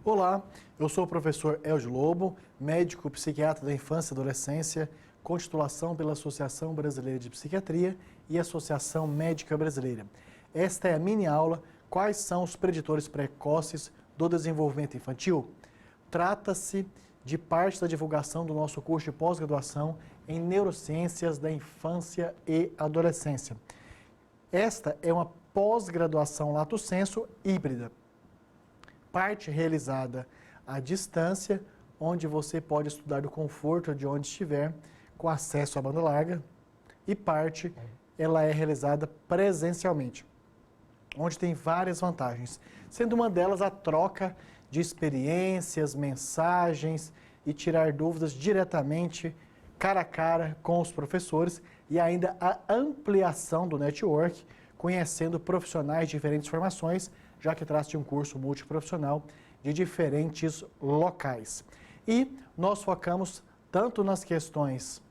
Olá, eu sou o professor Eldio Lobo, médico psiquiatra da infância e adolescência, com titulação pela Associação Brasileira de Psiquiatria e Associação Médica Brasileira. Esta é a mini aula Quais são os preditores precoces do desenvolvimento infantil? Trata-se de parte da divulgação do nosso curso de pós-graduação em Neurociências da Infância e Adolescência. Esta é uma pós-graduação lato sensu híbrida. Parte realizada à distância, onde você pode estudar do conforto de onde estiver, com acesso à banda larga, e parte ela é realizada presencialmente, onde tem várias vantagens, sendo uma delas a troca de experiências, mensagens e tirar dúvidas diretamente, cara a cara com os professores e ainda a ampliação do network, conhecendo profissionais de diferentes formações, já que trata de um curso multiprofissional de diferentes locais. E nós focamos tanto nas questões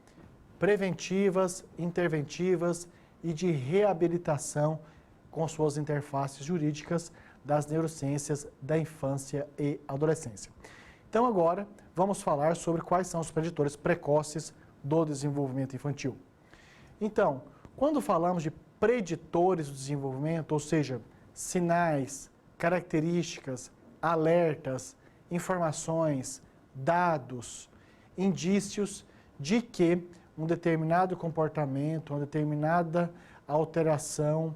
preventivas, interventivas e de reabilitação com suas interfaces jurídicas das neurociências da infância e adolescência. Então agora vamos falar sobre quais são os preditores precoces do desenvolvimento infantil. Então, quando falamos de preditores do desenvolvimento, ou seja, sinais, características, alertas, informações, dados, indícios de que um determinado comportamento, uma determinada alteração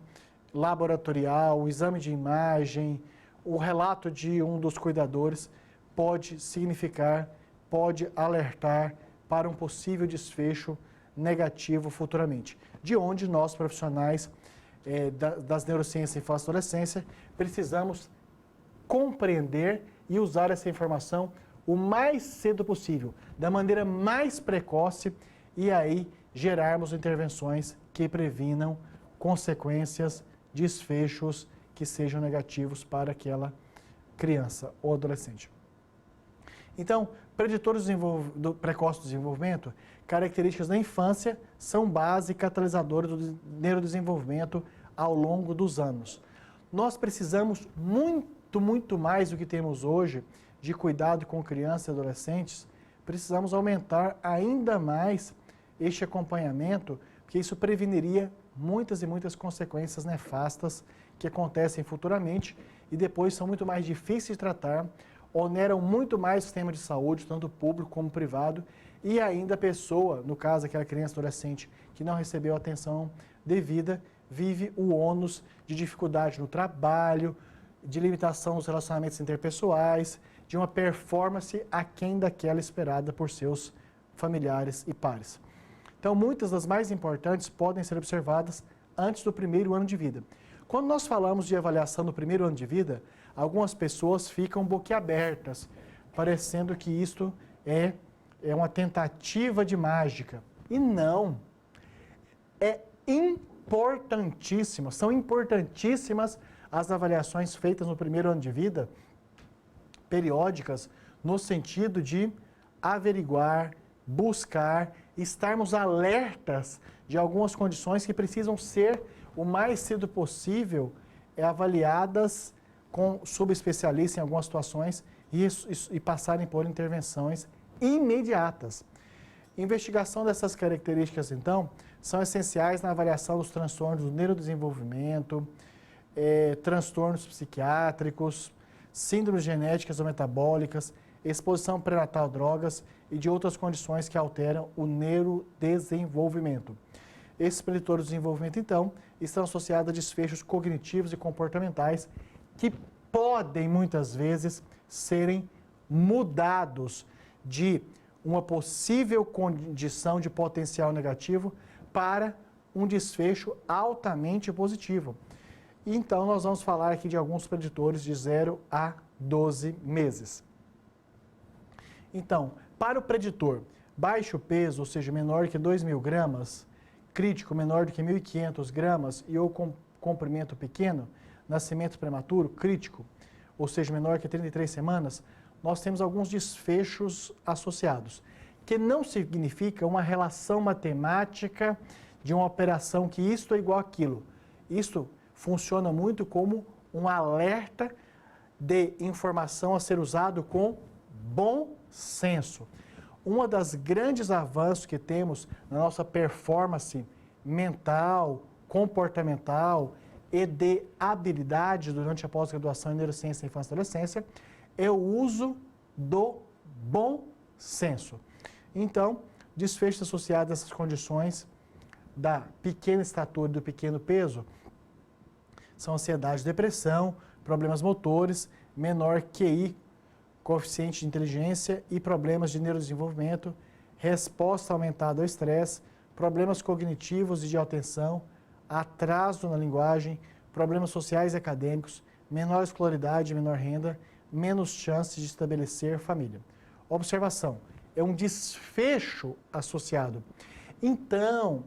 laboratorial, o exame de imagem, o relato de um dos cuidadores pode significar, pode alertar para um possível desfecho negativo futuramente. De onde nós, profissionais das neurociências infância e adolescência, precisamos compreender e usar essa informação o mais cedo possível, da maneira mais precoce, e aí gerarmos intervenções que previnam consequências, desfechos que sejam negativos para aquela criança ou adolescente. Então, preditores precoces do desenvolvimento, características da infância, são base e catalisadores do neurodesenvolvimento ao longo dos anos. Nós precisamos muito mais do que temos hoje de cuidado com crianças e adolescentes, precisamos aumentar ainda mais este acompanhamento, porque isso preveniria muitas e muitas consequências nefastas que acontecem futuramente e depois são muito mais difíceis de tratar, oneram muito mais o sistema de saúde, tanto público como privado, e ainda a pessoa, no caso aquela criança ou adolescente que não recebeu atenção devida, vive o ônus de dificuldade no trabalho, de limitação nos relacionamentos interpessoais, de uma performance aquém daquela esperada por seus familiares e pares. Então, muitas das mais importantes podem ser observadas antes do primeiro ano de vida. Quando nós falamos de avaliação do primeiro ano de vida, algumas pessoas ficam boquiabertas, parecendo que isto é uma tentativa de mágica. E não. É importantíssimo, são importantíssimas as avaliações feitas no primeiro ano de vida, periódicas, no sentido de averiguar, buscar, estarmos alertas de algumas condições que precisam ser o mais cedo possível avaliadas com subespecialistas em algumas situações e passarem por intervenções imediatas. Investigação dessas características, então, são essenciais na avaliação dos transtornos do neurodesenvolvimento, transtornos psiquiátricos, síndromes genéticas ou metabólicas, exposição pré-natal a drogas e de outras condições que alteram o neurodesenvolvimento. Esses preditores do desenvolvimento, então, estão associados a desfechos cognitivos e comportamentais que podem, muitas vezes, serem mudados de uma possível condição de potencial negativo para um desfecho altamente positivo. Então, nós vamos falar aqui de alguns preditores de 0 a 12 meses. Então, para o preditor, baixo peso, ou seja, menor que 2.000 gramas, crítico menor do que 1.500 gramas e ou comprimento pequeno, nascimento prematuro, crítico, ou seja, menor que 33 semanas, nós temos alguns desfechos associados, que não significa uma relação matemática de uma operação que isto é igual àquilo. Isto funciona muito como um alerta de informação a ser usado com bom senso. Um dos grandes avanços que temos na nossa performance mental, comportamental e de habilidade durante a pós-graduação em neurociência, infância e adolescência é o uso do bom senso. Então, desfechos associados a essas condições da pequena estatura e do pequeno peso são ansiedade, depressão, problemas motores, menor QI, coeficiente de inteligência e problemas de neurodesenvolvimento, resposta aumentada ao estresse, problemas cognitivos e de atenção, atraso na linguagem, problemas sociais e acadêmicos, menor escolaridade e menor renda, menos chances de estabelecer família. Observação, é um desfecho associado. Então,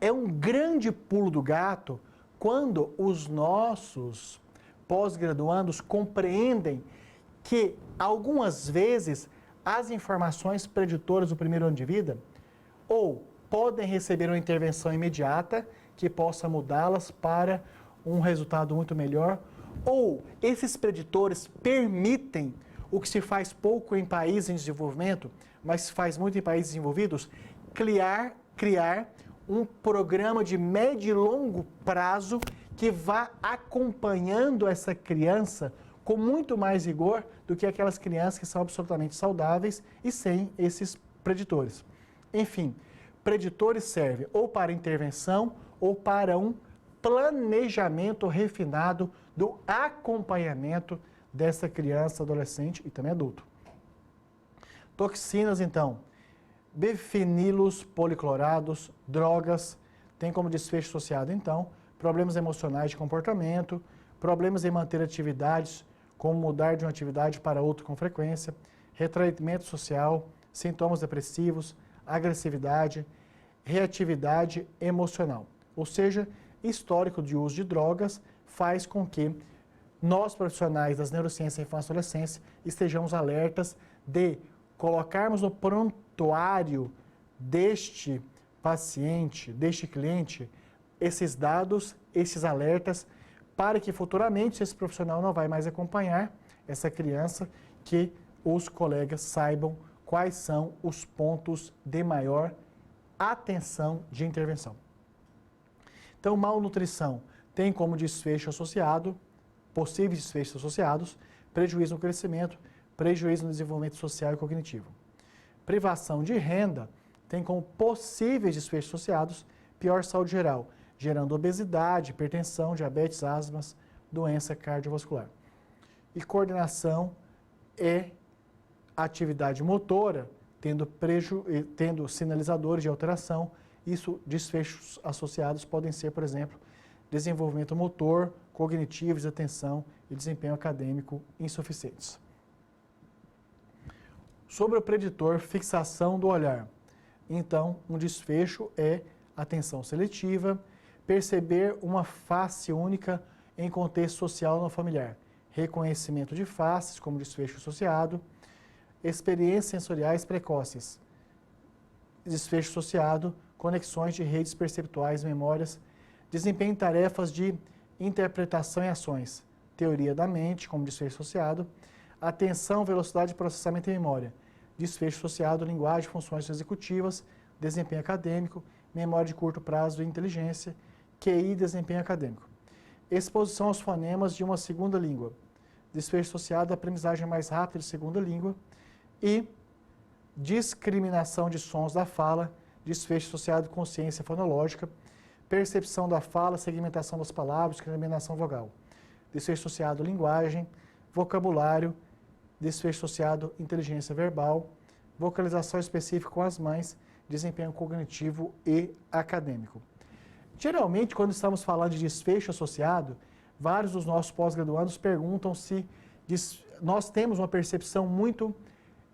é um grande pulo do gato quando os nossos pós-graduandos compreendem que, algumas vezes, as informações preditoras do primeiro ano de vida ou podem receber uma intervenção imediata que possa mudá-las para um resultado muito melhor, ou esses preditores permitem o que se faz pouco em países em desenvolvimento, mas se faz muito em países desenvolvidos, criar um programa de médio e longo prazo que vá acompanhando essa criança com muito mais rigor do que aquelas crianças que são absolutamente saudáveis e sem esses preditores. Enfim, preditores servem ou para intervenção ou para um planejamento refinado do acompanhamento dessa criança, adolescente e também adulto. Toxinas, então, bifenilos policlorados, drogas, tem como desfecho associado, então, problemas emocionais de comportamento, problemas em manter atividades, como mudar de uma atividade para outra com frequência, retraimento social, sintomas depressivos, agressividade, reatividade emocional. Ou seja, histórico de uso de drogas faz com que nós, profissionais das neurociências da infância e adolescência, estejamos alertas de colocarmos no prontuário deste paciente, deste cliente, esses dados, esses alertas, para que futuramente, se esse profissional não vai mais acompanhar essa criança, que os colegas saibam quais são os pontos de maior atenção de intervenção. Então, malnutrição tem como desfecho associado, possíveis desfechos associados, prejuízo no crescimento, prejuízo no desenvolvimento social e cognitivo. Privação de renda tem como possíveis desfechos associados pior saúde geral, gerando obesidade, hipertensão, diabetes, asmas, doença cardiovascular. E coordenação é atividade motora, tendo sinalizadores de alteração. Isso, desfechos associados podem ser, por exemplo, desenvolvimento motor, cognitivo, desatenção e desempenho acadêmico insuficientes. Sobre o preditor, fixação do olhar. Então, um desfecho é atenção seletiva, perceber uma face única em contexto social não familiar, reconhecimento de faces como desfecho associado, experiências sensoriais precoces, desfecho associado, conexões de redes perceptuais, memórias, desempenho em tarefas de interpretação e ações, teoria da mente como desfecho associado, atenção, velocidade de processamento e memória, desfecho associado, linguagem, funções executivas, desempenho acadêmico, memória de curto prazo e inteligência, QI, desempenho acadêmico. Exposição aos fonemas de uma segunda língua, desfecho associado à aprendizagem mais rápida de segunda língua e discriminação de sons da fala, desfecho associado à consciência fonológica, percepção da fala, segmentação das palavras, discriminação vogal, desfecho associado à linguagem, vocabulário, desfecho associado à inteligência verbal, vocalização específica com as mães, desempenho cognitivo e acadêmico. Geralmente, quando estamos falando de desfecho associado, vários dos nossos pós-graduandos perguntam se nós temos uma percepção muito,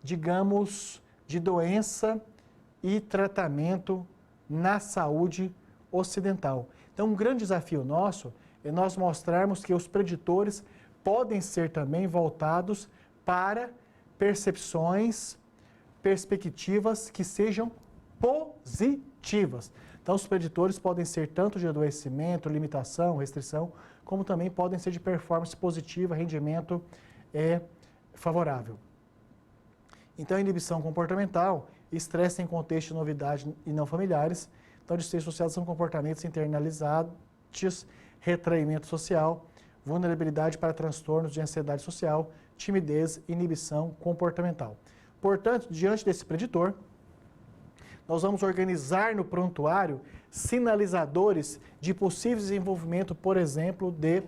digamos, de doença e tratamento na saúde ocidental. Então, um grande desafio nosso é nós mostrarmos que os preditores podem ser também voltados para percepções, perspectivas que sejam positivas. Então, os preditores podem ser tanto de adoecimento, limitação, restrição, como também podem ser de performance positiva, rendimento, é favorável. Então, inibição comportamental, estresse em contexto de novidade e não familiares. Então, desfechos associados são comportamentos internalizados, retraimento social, vulnerabilidade para transtornos de ansiedade social, timidez, inibição comportamental. Portanto, diante desse preditor, nós vamos organizar no prontuário sinalizadores de possível desenvolvimento, por exemplo, de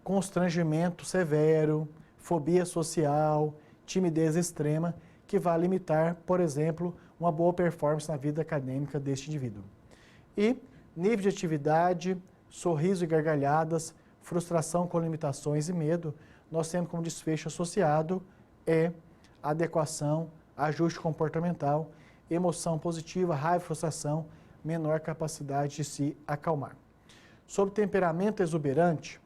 constrangimento severo, fobia social, timidez extrema, que vai limitar, por exemplo, uma boa performance na vida acadêmica deste indivíduo. E nível de atividade, sorriso e gargalhadas, frustração com limitações e medo, nós temos como desfecho associado adequação, ajuste comportamental, emoção positiva, raiva e frustração, menor capacidade de se acalmar. Sobre temperamento exuberante,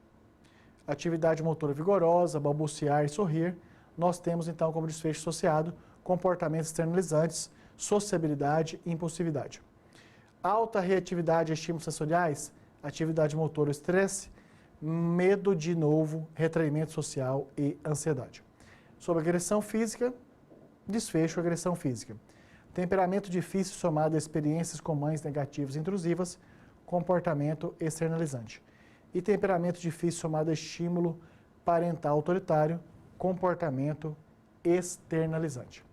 atividade motora vigorosa, balbuciar e sorrir, nós temos então como desfecho associado comportamentos externalizantes, sociabilidade e impulsividade. Alta reatividade e estímulos sensoriais, atividade motora, estresse, medo de novo, retraimento social e ansiedade. Sobre agressão física, desfecho agressão física. Temperamento difícil somado a experiências com mães negativas e intrusivas, comportamento externalizante. E temperamento difícil somado a estímulo parental autoritário, comportamento externalizante.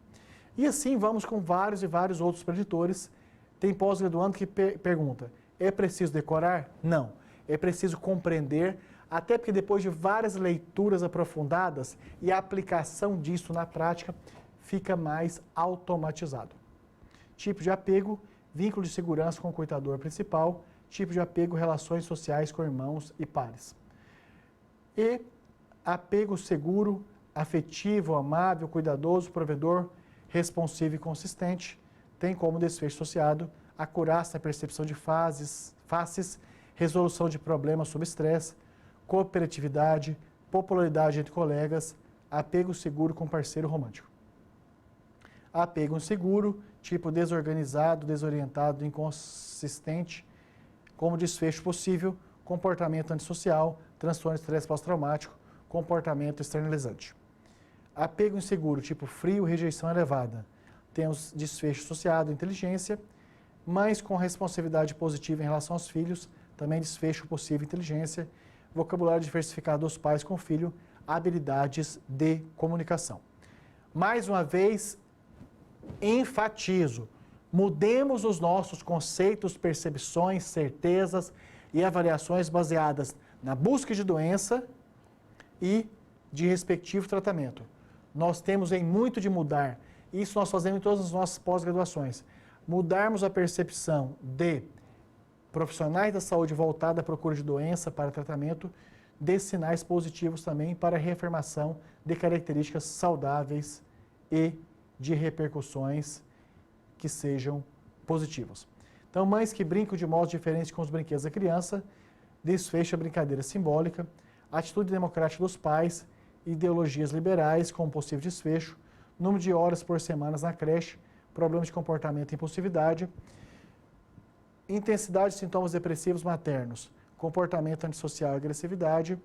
E assim vamos com vários e vários outros preditores. Tem pós-graduando que pergunta, é preciso decorar? Não. É preciso compreender, até porque depois de várias leituras aprofundadas e a aplicação disso na prática, fica mais automatizado. Tipo de apego, vínculo de segurança com o cuidador principal, tipo de apego, relações sociais com irmãos e pares. E apego seguro, afetivo, amável, cuidadoso, provedor, responsivo e consistente, tem como desfecho associado acurácia na percepção de faces, resolução de problemas sob estresse, cooperatividade, popularidade entre colegas, apego seguro com parceiro romântico. Apego inseguro, tipo desorganizado, desorientado, inconsistente, como desfecho possível, comportamento antissocial, transtorno de estresse pós-traumático, comportamento externalizante. Apego inseguro, tipo frio, rejeição elevada. Temos desfecho associado, inteligência, mães com responsividade positiva em relação aos filhos, também desfecho possível, inteligência, vocabulário diversificado dos pais com o filho, habilidades de comunicação. Mais uma vez, enfatizo, mudemos os nossos conceitos, percepções, certezas e avaliações baseadas na busca de doença e de respectivo tratamento. Nós temos em muito de mudar, isso nós fazemos em todas as nossas pós-graduações, mudarmos a percepção de profissionais da saúde voltada à procura de doença para tratamento, de sinais positivos também para a reafirmação de características saudáveis e de repercussões que sejam positivas. Então, mães que brincam de modos diferentes com os brinquedos da criança, desfecho a brincadeira simbólica, atitude democrática dos pais, ideologias liberais com possível desfecho, número de horas por semana na creche, problemas de comportamento e impulsividade, intensidade de sintomas depressivos maternos, comportamento antissocial e agressividade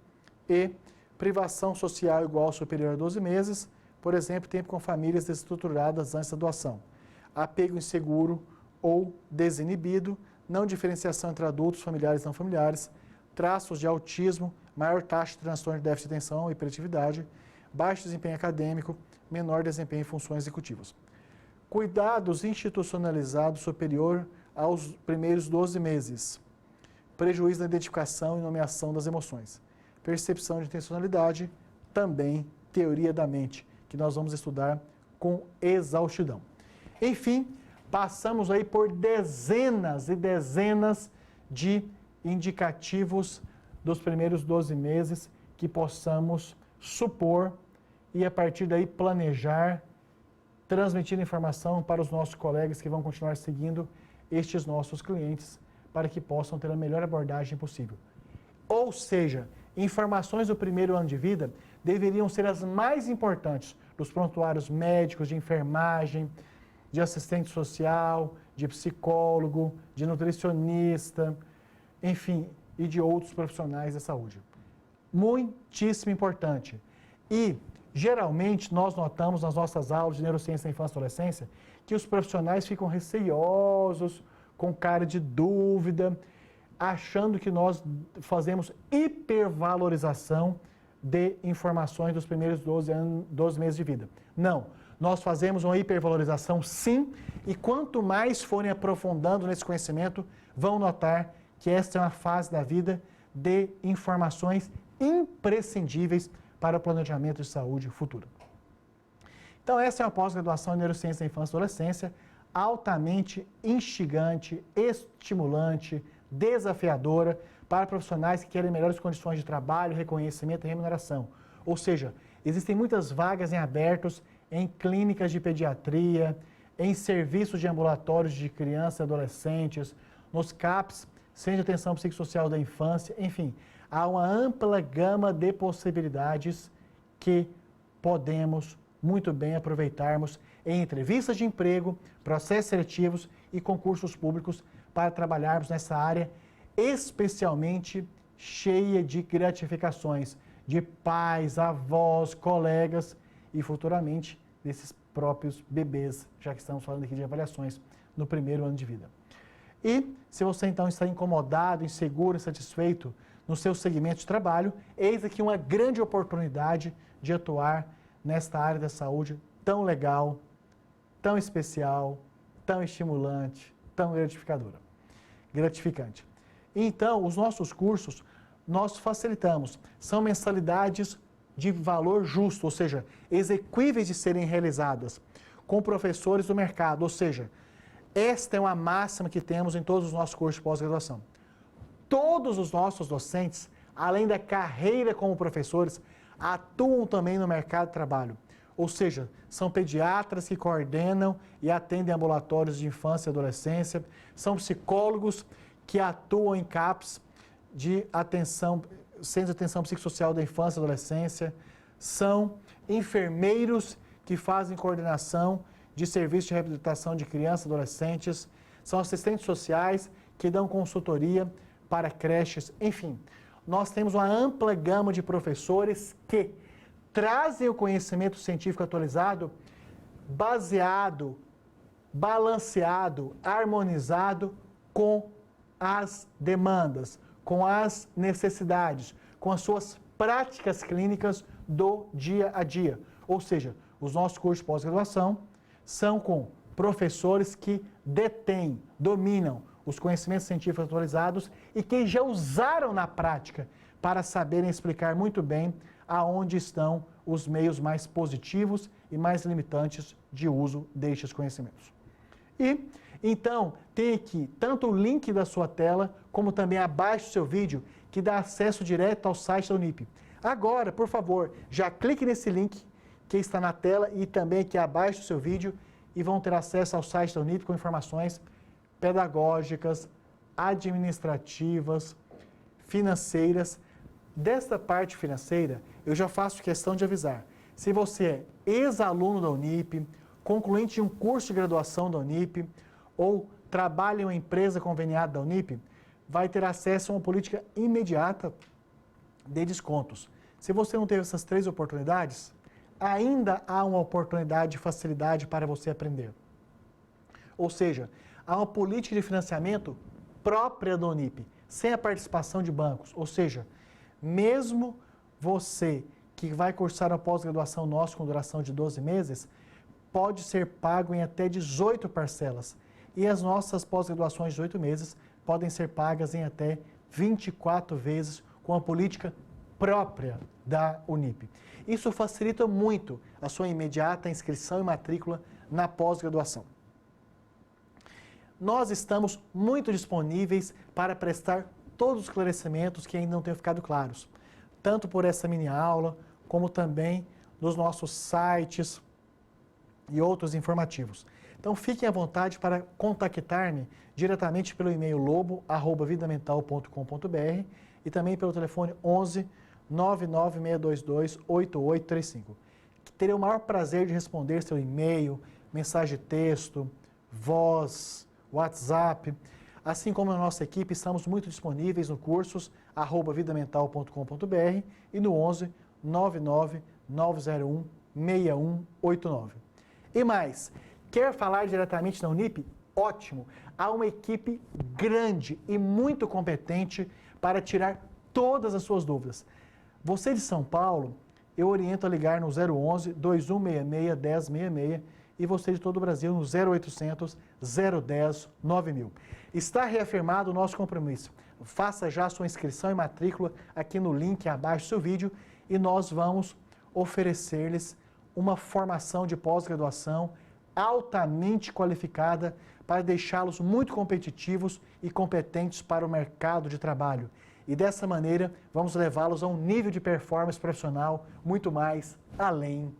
e privação social igual ou superior a 12 meses, por exemplo, tempo com famílias desestruturadas antes da doação, apego inseguro ou desinibido, não diferenciação entre adultos, familiares e não familiares, traços de autismo, maior taxa de transtorno de déficit de atenção e hiperatividade, baixo desempenho acadêmico, menor desempenho em funções executivas. Cuidados institucionalizados superior aos primeiros 12 meses. Prejuízo na identificação e nomeação das emoções. Percepção de intencionalidade, também teoria da mente, que nós vamos estudar com exaustidão. Enfim, passamos aí por dezenas e dezenas de indicativos dos primeiros 12 meses que possamos supor e a partir daí planejar, transmitir informação para os nossos colegas que vão continuar seguindo estes nossos clientes para que possam ter a melhor abordagem possível. Ou seja, informações do primeiro ano de vida deveriam ser as mais importantes dos prontuários médicos, de enfermagem, de assistente social, de psicólogo, de nutricionista, enfim, e de outros profissionais da saúde. muitíssimo importante. E, geralmente, nós notamos nas nossas aulas de neurociência da infância e adolescência que os profissionais ficam receiosos, com cara de dúvida, achando que nós fazemos hipervalorização de informações dos primeiros 12 meses de vida. Não, nós fazemos uma hipervalorização sim, e quanto mais forem aprofundando nesse conhecimento, vão notar que esta é uma fase da vida de informações imprescindíveis para o planejamento de saúde futuro. Então, essa é uma pós-graduação em Neurociência da Infância e Adolescência, altamente instigante, estimulante, desafiadora para profissionais que querem melhores condições de trabalho, reconhecimento e remuneração. Ou seja, existem muitas vagas em abertos em clínicas de pediatria, em serviços de ambulatórios de crianças e adolescentes, nos CAPs, Centro de Atenção Psicossocial da Infância, enfim, há uma ampla gama de possibilidades que podemos muito bem aproveitarmos em entrevistas de emprego, processos seletivos e concursos públicos para trabalharmos nessa área especialmente cheia de gratificações de pais, avós, colegas e futuramente desses próprios bebês, já que estamos falando aqui de avaliações no primeiro ano de vida. E se você então está incomodado, inseguro, insatisfeito no seu segmento de trabalho, eis aqui uma grande oportunidade de atuar nesta área da saúde tão legal, tão especial, tão estimulante, tão gratificante. Então, os nossos cursos, nós facilitamos. São mensalidades de valor justo, ou seja, exequíveis de serem realizadas com professores do mercado, ou seja, esta é uma máxima que temos em todos os nossos cursos de pós-graduação. Todos os nossos docentes, além da carreira como professores, atuam também no mercado de trabalho. Ou seja, são pediatras que coordenam e atendem ambulatórios de infância e adolescência, são psicólogos que atuam em CAPs de atenção, Centro de Atenção Psicossocial da Infância e Adolescência, são enfermeiros que fazem coordenação de serviços de reabilitação de crianças e adolescentes, são assistentes sociais que dão consultoria para creches, enfim. Nós temos uma ampla gama de professores que trazem o conhecimento científico atualizado, baseado, balanceado, harmonizado com as demandas, com as necessidades, com as suas práticas clínicas do dia a dia. Ou seja, os nossos cursos de pós-graduação são com professores que detêm, dominam os conhecimentos científicos atualizados e que já usaram na prática para saberem explicar muito bem aonde estão os meios mais positivos e mais limitantes de uso destes conhecimentos. E, então, tem aqui tanto o link da sua tela, como também abaixo do seu vídeo, que dá acesso direto ao site da Unip. Agora, por favor, já clique nesse link que está na tela e também aqui abaixo do seu vídeo e vão ter acesso ao site da Unip com informações pedagógicas, administrativas, financeiras. Desta parte financeira, eu já faço questão de avisar. Se você é ex-aluno da Unip, concluinte de um curso de graduação da Unip ou trabalha em uma empresa conveniada da Unip, vai ter acesso a uma política imediata de descontos. Se você não teve essas 3 oportunidades, ainda há uma oportunidade de facilidade para você aprender. Ou seja, há uma política de financiamento própria da Unip, sem a participação de bancos. Ou seja, mesmo você que vai cursar a pós-graduação nossa com duração de 12 meses, pode ser pago em até 18 parcelas. E as nossas pós-graduações de 8 meses podem ser pagas em até 24 vezes com a política própria da Unip. Isso facilita muito a sua imediata inscrição e matrícula na pós-graduação. Nós estamos muito disponíveis para prestar todos os esclarecimentos que ainda não tenham ficado claros, tanto por essa mini aula, como também nos nossos sites e outros informativos. Então fiquem à vontade para contactar-me diretamente pelo e-mail lobo@vidamental.com.br e também pelo telefone 11 99622 8835. Terei o maior prazer de responder seu e-mail, mensagem de texto, voz, WhatsApp. Assim como a nossa equipe, estamos muito disponíveis no cursos@vidamental.com.br e no 11 99 901 6189. E mais, quer falar diretamente na Unip? Ótimo! Há uma equipe grande e muito competente para tirar todas as suas dúvidas. Você de São Paulo, eu oriento a ligar no 011 2166 1066 e você de todo o Brasil no 0800 010 9000. Está reafirmado o nosso compromisso. Faça já a sua inscrição e matrícula aqui no link abaixo do seu vídeo e nós vamos oferecer-lhes uma formação de pós-graduação altamente qualificada para deixá-los muito competitivos e competentes para o mercado de trabalho. E dessa maneira, vamos levá-los a um nível de performance profissional muito mais além.